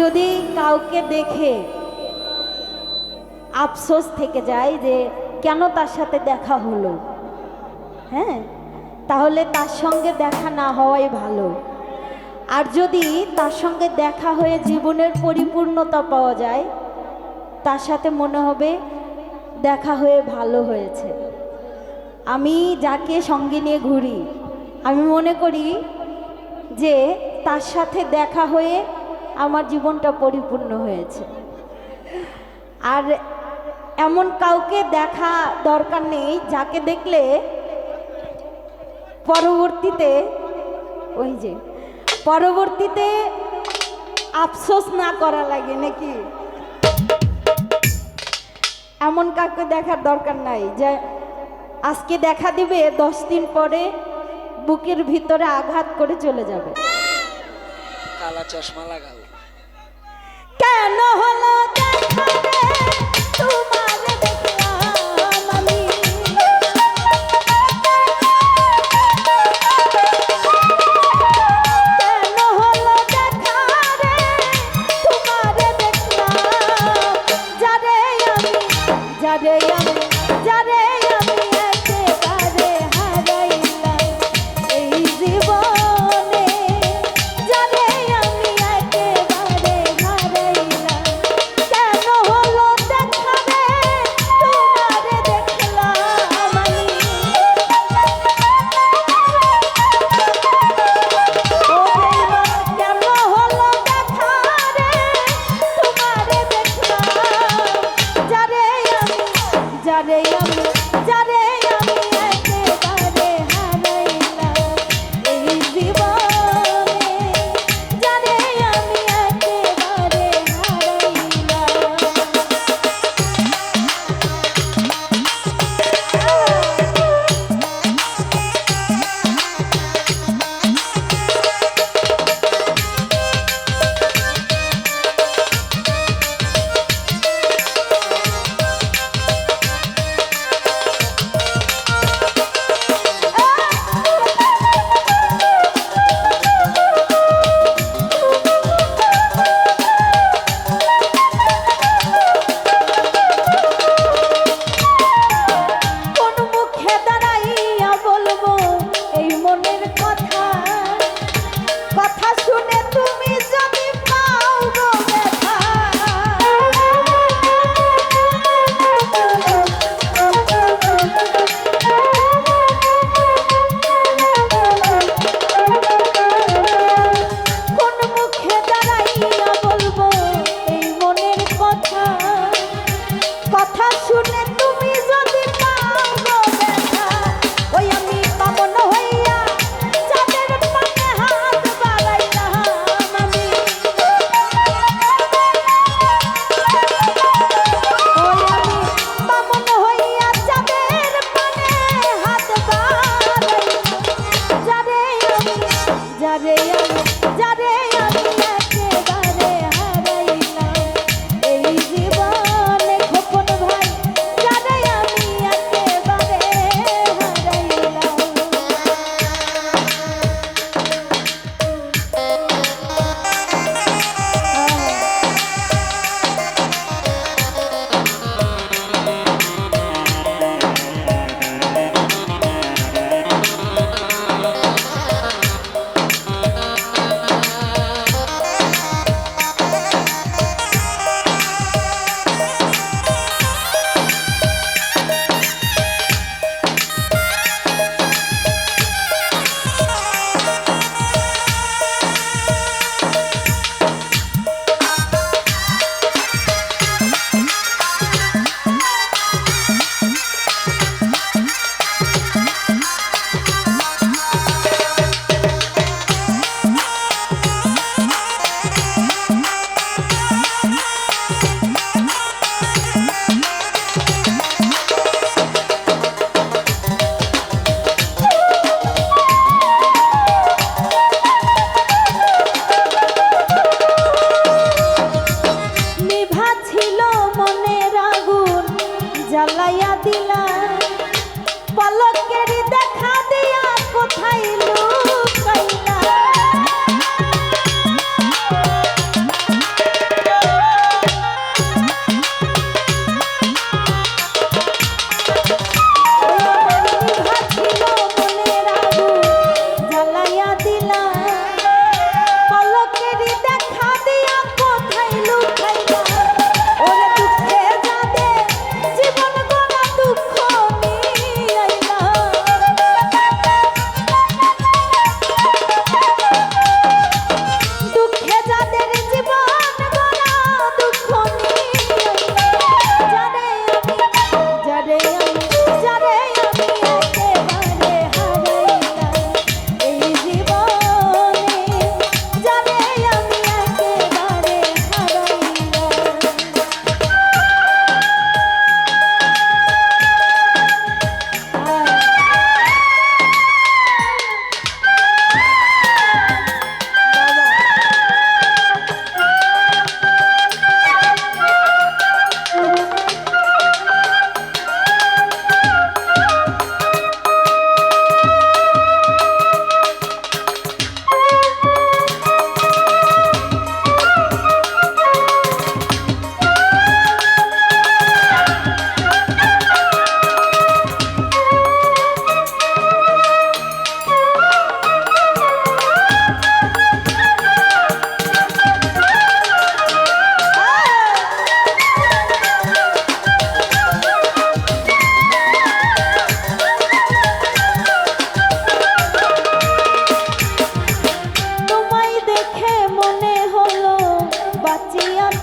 যদি কাউকে দেখে আফসোস থেকে যায় যে কেন তার সাথে দেখা হলো, হ্যাঁ, তাহলে তার সঙ্গে দেখা না হওয়াই ভালো। আর যদি তার সঙ্গে দেখা হয়ে জীবনের পরিপূর্ণতা পাওয়া যায়, তার সাথে মনে হবে দেখা হয়ে ভালো হয়েছে। আমি যাকে সঙ্গে নিয়ে ঘুরি, আমি মনে করি যে তার সাথে দেখা হয়ে আমার জীবনটা পরিপূর্ণ হয়েছে। আর এমন কাউকে দেখা দরকার নেই যাকে দেখলে পরবর্তীতে আফসোস না করা লাগে নাকি। এমন কাউকে দেখার দরকার নাই যে আজকে দেখা দিবে 10 দিন পরে বুকের ভিতরে আঘাত করে চলে যাবে। কালা চশমা লাগাও। কেন হলো দেখা রে তোমার দেখলাম আমি, কেন হলো দেখা রে তোমার দেখলাম, যারে আমি যারে আমি যারে আমি একেবারে হারাইলাম এই জীবনে, যারে আমি একেবারে হারাইলাম নিয়ত